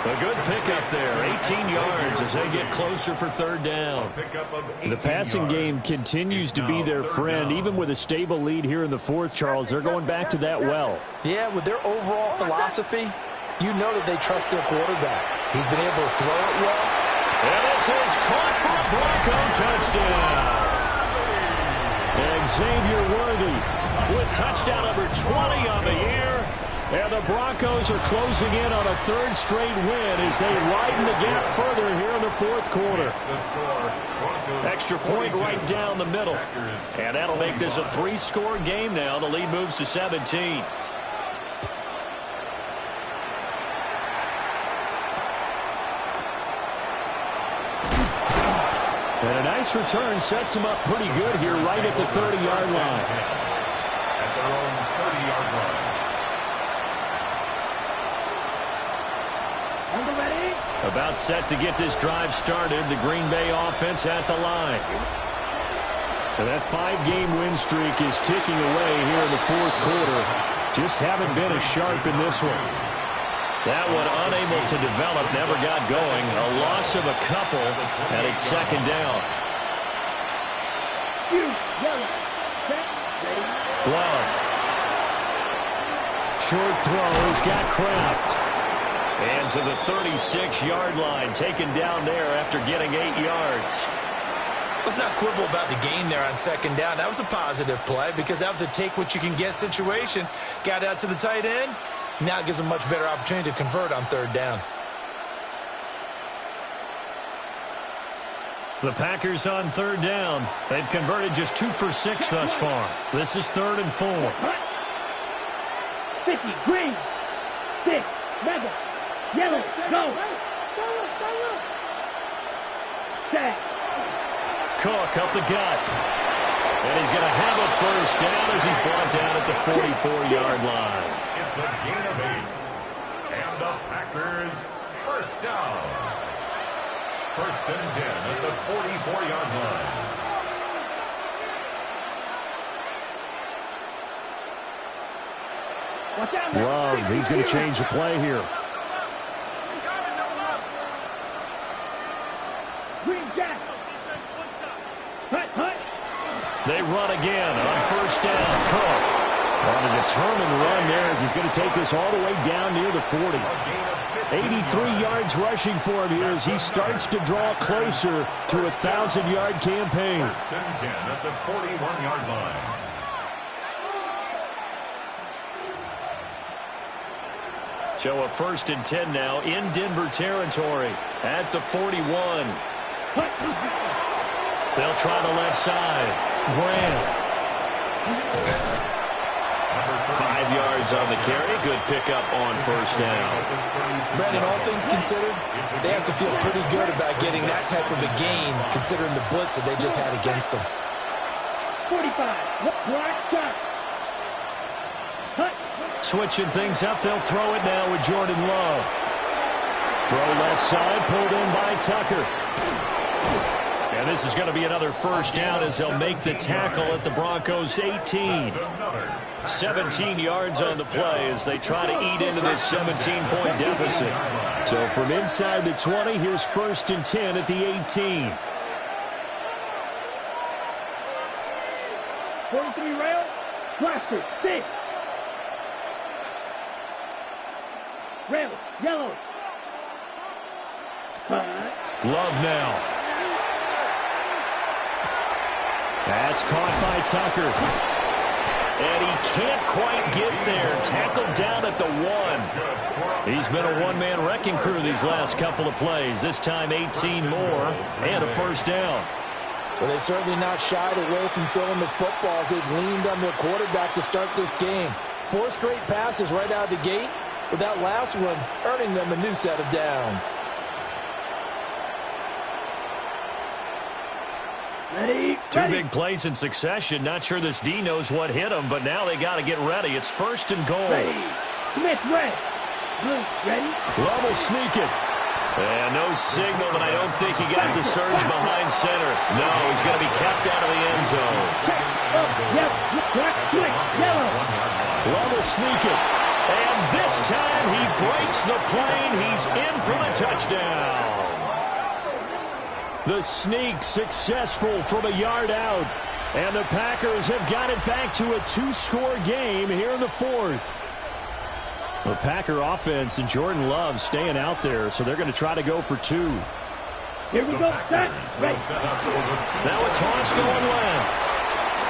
A good pickup there, 18 yards as they get closer for third down. The passing game continues to be their friend. Even with a stable lead here in the fourth, Charles, they're going back to that well. Yeah, with their overall philosophy, you know that they trust their quarterback. He's been able to throw it well. And this is caught for a Bronco touchdown. And Xavier Worthy with touchdown number 20 on the year. And the Broncos are closing in on a third straight win as they widen the gap further here in the fourth quarter. Extra point right down the middle. And that'll make this a three-score game now. The lead moves to 17. And a nice return sets him up pretty good here right at the 30-yard line. At their own 30-yard line. About set to get this drive started. The Green Bay offense at the line. And that 5-game win streak is ticking away here in the fourth quarter. Just haven't been as sharp in this one. That one unable to develop, never got going. A loss of a couple, and it's second down. Love. Short throw has got Kraft. And to the 36-yard line, taken down there after getting 8 yards. Let's not quibble about the gain there on second down. That was a positive play because that was a take-what-you-can-get situation. Got out to the tight end. Now it gives them a much better opportunity to convert on third down. The Packers on third down. They've converted just 2 for 6 thus far. This is 3rd and 4. 50, green, 6, red, yellow, go. Set. Cook up the gut. And he's going to have a first down as he's brought down at the 44-yard line. It's a gain of 8. And the Packers first down. 1st and 10 at the 44-yard line. Love, he's going to change the play here. They run again on first down. Cook. On a determined run there as he's going to take this all the way down near the 40. 83 yards rushing for him here as he starts to draw closer to a 1,000-yard campaign. 1st and 10 at the 41-yard line. So a 1st and 10 now in Denver territory at the 41. They'll try the left side. Graham. 5 yards on the carry. Good pickup on first down. Brandon, all things considered, they have to feel pretty good about getting that type of a gain considering the blitz that they just had against them. 45. Block shot. Switching things up, they'll throw it now with Jordan Love. Throw left side, pulled in by Tucker. And this is going to be another first down as they'll make the tackle at the Broncos' 18. 17 yards on the play as they try to eat into this 17-point deficit. So from inside the 20, here's 1st and 10 at the 18. 43 rail, blaster, 6. Rail, yellow. Love now. That's caught by Tucker. And he can't quite get there. Tackled down at the 1. He's been a one-man wrecking crew these last couple of plays. This time 18 more and a first down. Well, they've certainly not shied away from throwing the footballs. They've leaned on their quarterback to start this game. 4 straight passes right out of the gate, with that last one earning them a new set of downs. Ready, Two big plays in succession. Not sure this D knows what hit him, but now they got to get ready. It's 1st and goal. Ready. Smith, red. Blue, ready. Love will sneak it. And no signal, but I don't think he got the surge behind center. No, he's going to be kept out of the end zone. Yellow. Love will sneak it. And this time he breaks the plane. He's in for the touchdown. The sneak successful from a yard out. And the Packers have got it back to a 2-score game here in the 4th. The Packer offense and Jordan Love staying out there, so they're going to try to go for 2. Here we go. Set. Ready. Now a toss going left.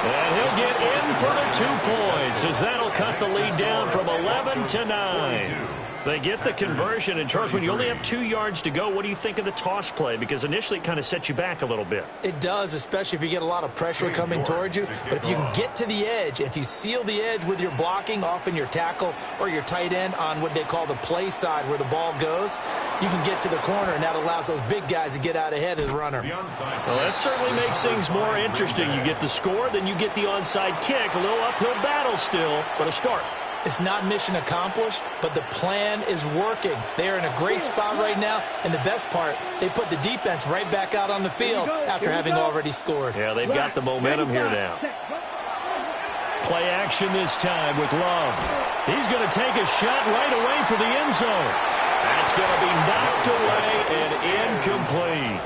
And he'll get in for the 2 points as that'll cut the lead down from 11 to 9. They get the conversion. And, Charles, when you only have 2 yards to go, what do you think of the toss play? Because initially it kind of sets you back a little bit. It does, especially if you get a lot of pressure coming towards you. But if you can get to the edge, if you seal the edge with your blocking, often your tackle or your tight end on what they call the play side where the ball goes, you can get to the corner, and that allows those big guys to get out ahead of the runner. Well, that certainly makes things more interesting. You get the score, then you get the onside kick. A little uphill battle still, but a start. It's not mission accomplished, but the plan is working. They are in a great spot right now, and the best part, they put the defense right back out on the field after having already scored. Yeah, they've got the momentum here now. Play action this time with Love. He's going to take a shot right away for the end zone. That's going to be knocked away and incomplete.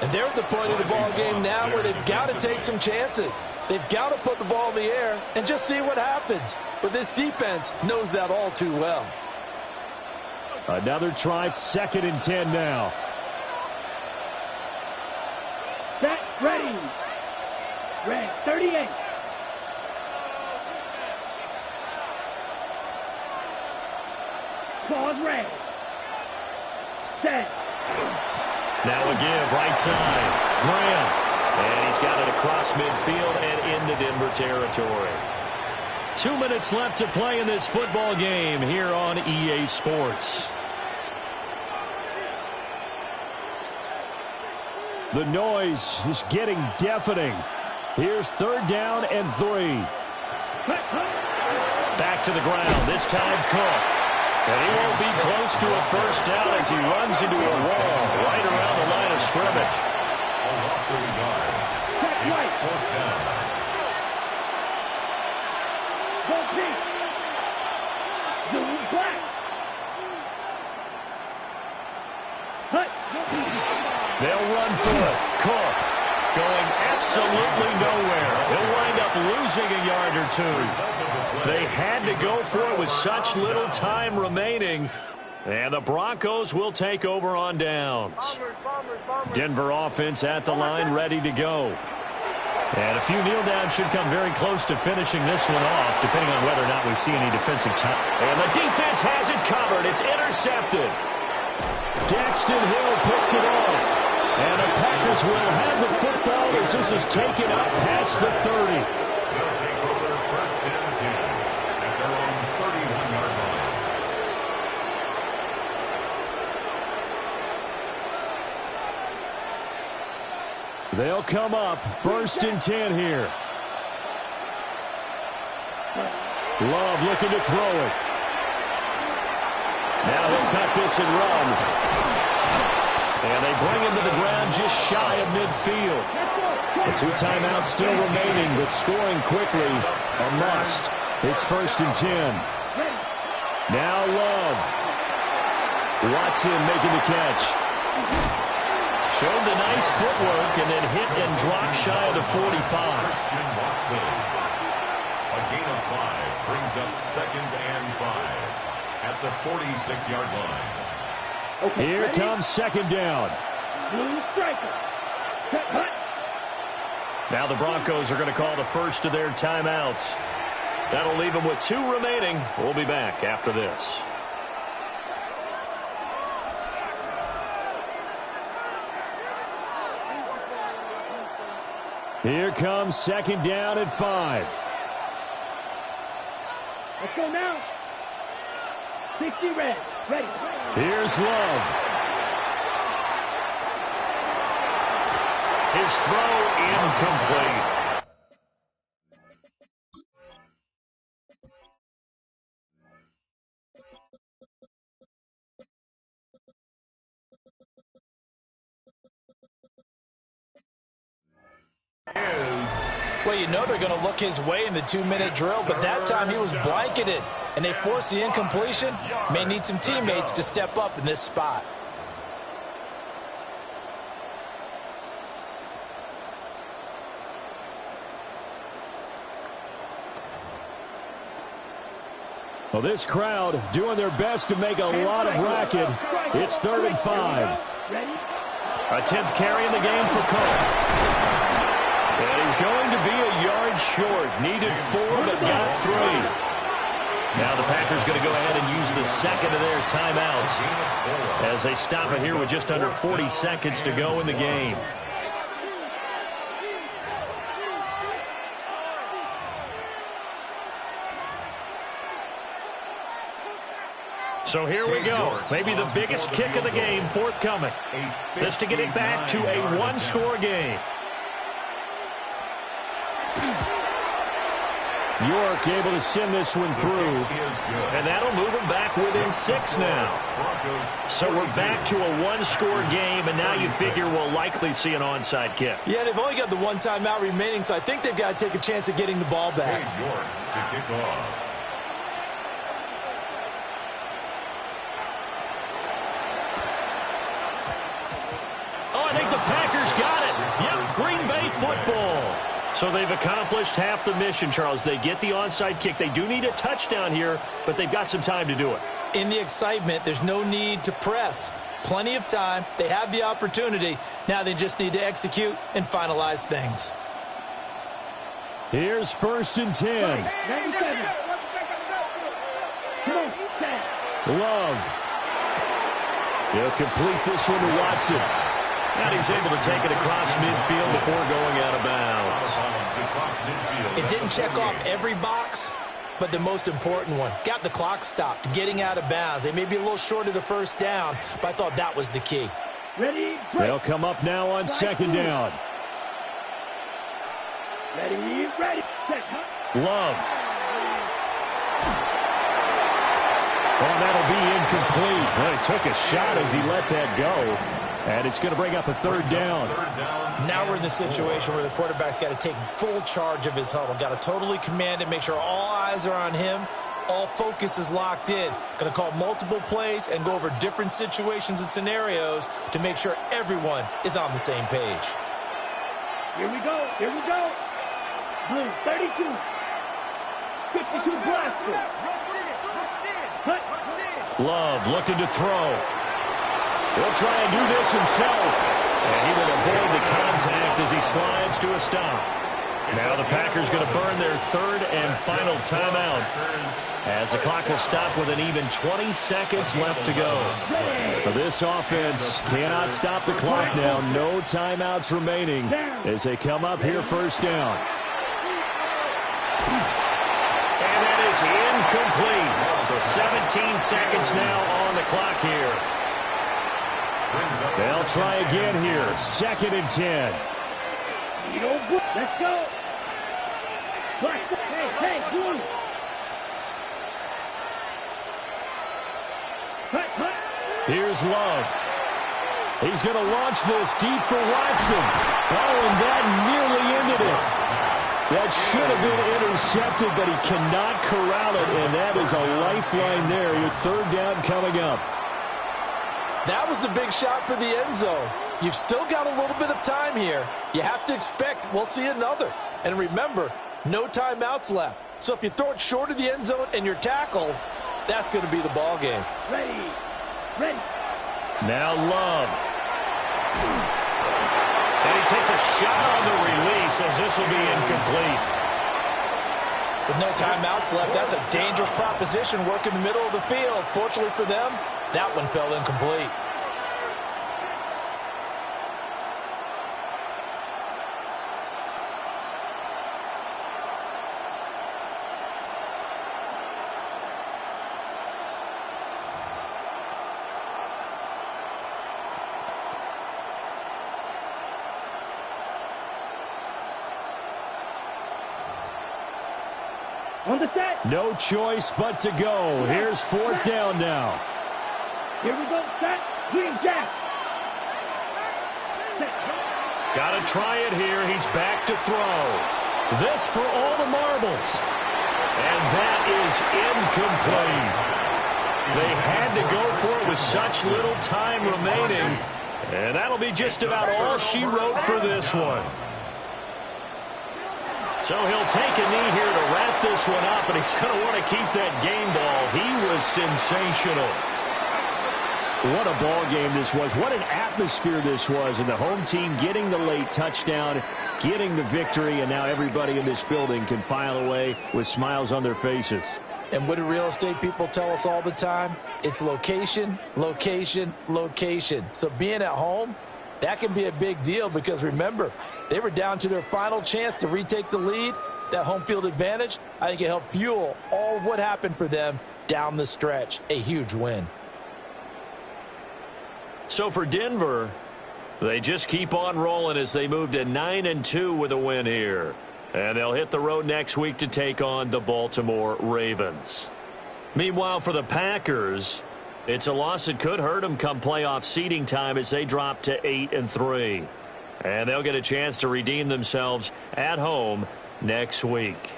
And they're at the point of the ball game now where they've got to take some chances. They've got to put the ball in the air and just see what happens. But this defense knows that all too well. Another try, 2nd and 10 now. Set. Ready. Red. 38. Pause red. Set. Now a give, right side. Graham. And he's got it across midfield and into Denver territory. 2 minutes left to play in this football game here on EA Sports. The noise is getting deafening. Here's 3rd down and 3. Back to the ground, this time Cook. And he won't be close to a first down as he runs into a wall right around the line of scrimmage. Right. 4th down. Go pink. Zoom black. Hut. They'll run for it. Cook going absolutely nowhere. He'll wind up losing a yard or 2. They had to go for it with such little time remaining. And the Broncos will take over on downs. Denver offense at the line, ready to go. And a few kneel downs should come very close to finishing this one off, depending on whether or not we see any defensive time. And the defense has it covered. It's intercepted. Daxton Hill picks it off. And the Packers will have the football as this is taken up past the 30. They'll take over 1st and 10 at their own 31-yard line. They'll come up 1st and 10 here. Love looking to throw it. Now he'll tuck this and run. And they bring him to the ground just shy of midfield. The 2 timeouts still remaining, but scoring quickly a must. It's 1st and 10. Now Love. Watson making the catch. Showed the nice footwork and then hit and dropped shy of the 45. Christian Watson. A gain of 5 brings up 2nd and 5 at the 46-yard line. Okay, Here ready? comes 2nd down. Blue striker. Cut. Now the Broncos are going to call the first of their timeouts. That'll leave them with 2 remaining. We'll be back after this. Here comes 2nd down at 5. Let's go now. 60 red. Ready. Here's Love. His throw incomplete. Well, you know they're going to look his way in the 2-minute drill, but that time he was blanketed, and they forced the incompletion. May need some teammates to step up in this spot. Well, this crowd doing their best to make a lot of racket. It's 3rd and 5. A 10th carry in the game for Cook. And he's going to be a yard short. Needed 4, but got 3. Now the Packers going to go ahead and use the second of their timeouts as they stop it here with just under 40 seconds to go in the game. So here we go. Maybe the biggest kick of the game forthcoming. This to get it back to a 1-score game. York able to send this one through. And that'll move them back within 6 now. So we're back to a 1-score game, and now you figure we'll likely see an onside kick. Yeah, they've only got the 1 timeout remaining, so I think they've got to take a chance at getting the ball back. York to kick off. Oh, I think the Packers got it. Yep, Green Bay football. So they've accomplished half the mission, Charles. They get the onside kick. They do need a touchdown here, but they've got some time to do it. In the excitement, there's no need to press. Plenty of time. They have the opportunity. Now they just need to execute and finalize things. Here's 1st and 10. 97. Come on, Sam. Love. He'll complete this one to Watson. And he's able to take it across midfield before going out of bounds. It didn't check off every box, but the most important one. Got the clock stopped, getting out of bounds. They may be a little short of the 1st down, but I thought that was the key. Ready, They'll come up now on 2nd down. ready, set, Love. Oh, that'll be incomplete. Well, he took a shot as he let that go. And it's going to bring up a 3rd down. Now we're in the situation where the quarterback's got to take full charge of his huddle. Got to totally command it, make sure all eyes are on him. All focus is locked in. Going to call multiple plays and go over different situations and scenarios to make sure everyone is on the same page. Here we go. Blue, 32. 52 blaster. Cut. Love looking to throw. He'll try and do this himself. And he will avoid the contact as he slides to a stop. Now the Packers going to burn their 3rd and final timeout as the clock will stop with an even 20 seconds left to go. This offense cannot stop the clock now. No timeouts remaining as they come up here 1st down. And that is incomplete. So 17 seconds now on the clock here. They'll try again here. 2nd and 10. Let's go. Hey, Blue. Cut. Here's Love. He's going to launch this deep for Watson. Oh, and that nearly ended it. That should have been intercepted, but he cannot corral it, and that is a lifeline there. Your third down coming up. That was a big shot for the end zone. You've still got a little bit of time here. You have to expect we'll see another. And remember, no timeouts left. So if you throw it short of the end zone and you're tackled, that's going to be the ball game. Ready. Ready. Now Love. And he takes a shot on the release as this will be incomplete. With no timeouts left, that's a dangerous proposition. Work in the middle of the field. Fortunately for them, that one fell incomplete. On the set. No choice but to go. Here's fourth down now. Here we go. Set. Green jack. Got to try it here. He's back to throw. This for all the marbles. And that is incomplete. They had to go for it with such little time remaining. And that'll be just about all she wrote for this one. So he'll take a knee here to wrap this one up, and he's going to want to keep that game ball. He was sensational. What a ball game this was. What an atmosphere this was. And the home team getting the late touchdown, getting the victory, and now everybody in this building can file away with smiles on their faces. And what do real estate people tell us all the time? It's location, location, location. So being at home, that can be a big deal because, remember, they were down to their final chance to retake the lead. That home field advantage, I think it helped fuel all of what happened for them down the stretch. A huge win. So for Denver, they just keep on rolling as they move to 9-2 with a win here. And they'll hit the road next week to take on the Baltimore Ravens. Meanwhile, for the Packers, it's a loss that could hurt them come playoff seeding time as they drop to 8-3. And they'll get a chance to redeem themselves at home next week.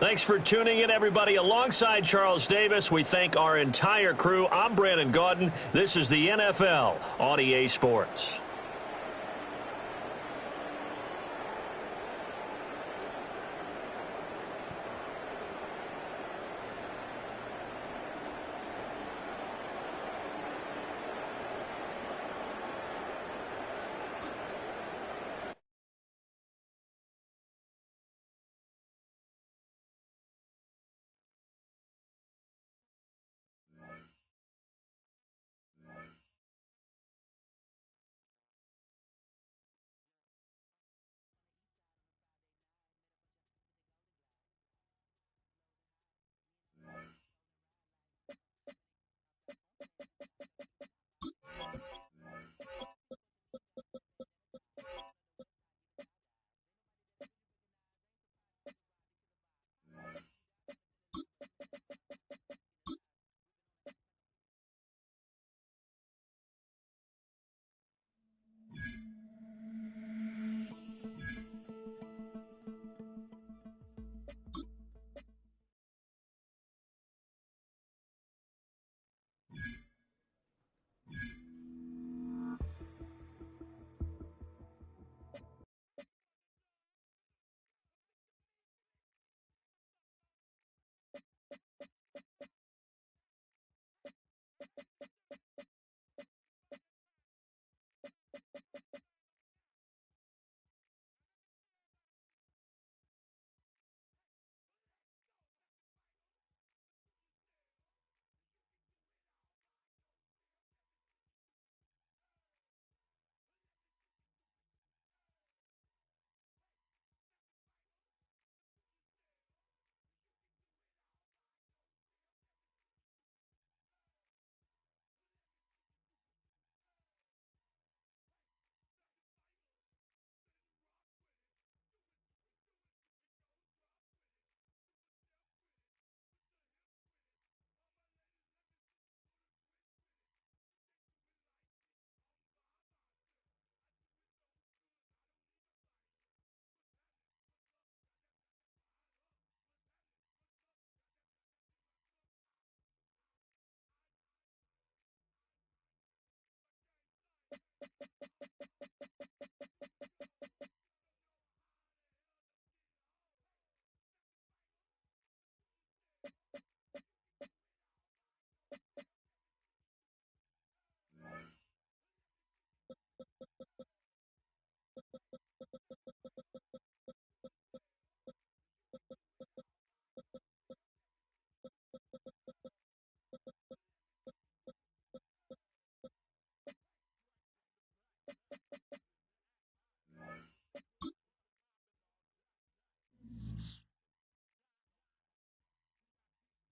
Thanks for tuning in, everybody. Alongside Charles Davis, we thank our entire crew. I'm Brandon Gaudin. This is the NFL on EA Sports.